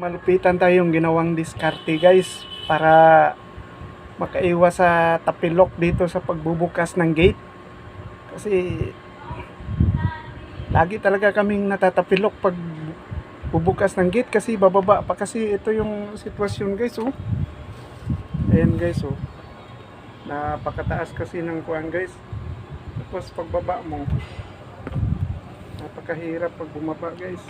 malupitan tayong ginawang diskarte guys para makaiwas sa tapilok dito sa pagbubukas ng gate. Kasi lagi talaga kaming natatapilok pag bubukas ng gate kasi bababa pa kasi ito yung sitwasyon guys oh. Ayan guys oh. Napakataas kasi ng kuwan guys. Tapos pagbaba mo napakahirap pag bumaba guys.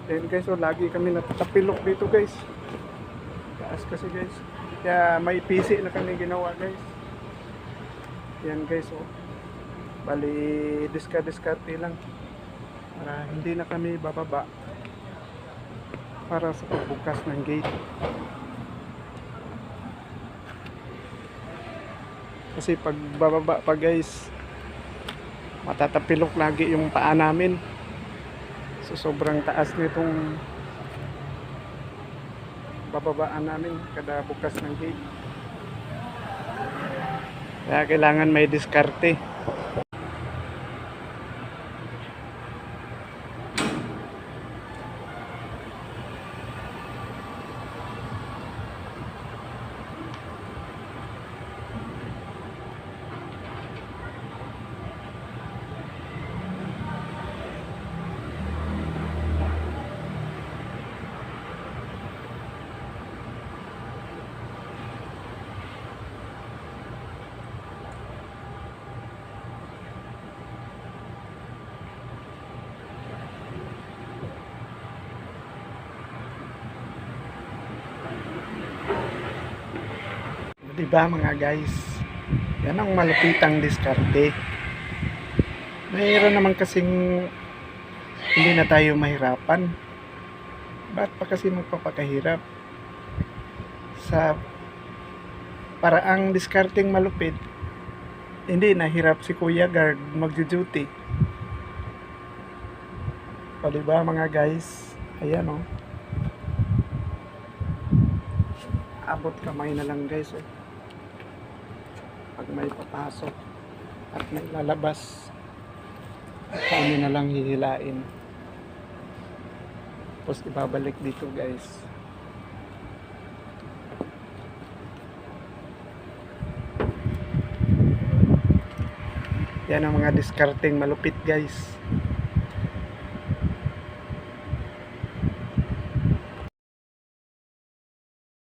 Ayan guys oh, lagi kami natatapilok dito guys. Taas kasi guys. Kaya may PC na kami ginawa guys. Ayan guys oh. Bali diskarte lang para hindi na kami bababa para sa pagbukas ng gate. Kasi pag bababa pa guys, matatapilok lagi yung paa namin. So sobrang taas nitong bababaan namin kada bukas ng gate. Kaya kailangan may diskarte. Diba mga guys, yan ang malupitang diskarte. Mayroon naman kasing hindi na tayo mahirapan. Ba't pa kasi magpapakahirap sa paraang diskarteng malupit? Hindi nahirap si Kuya Guard magjo-duty. O diba mga guys, ayan o, abot kamay na lang guys oh. Pag may papasok at may lalabas, kami na lang hihilain. Tapos ibabalik dito guys. Yan ang mga diskarteng malupit guys.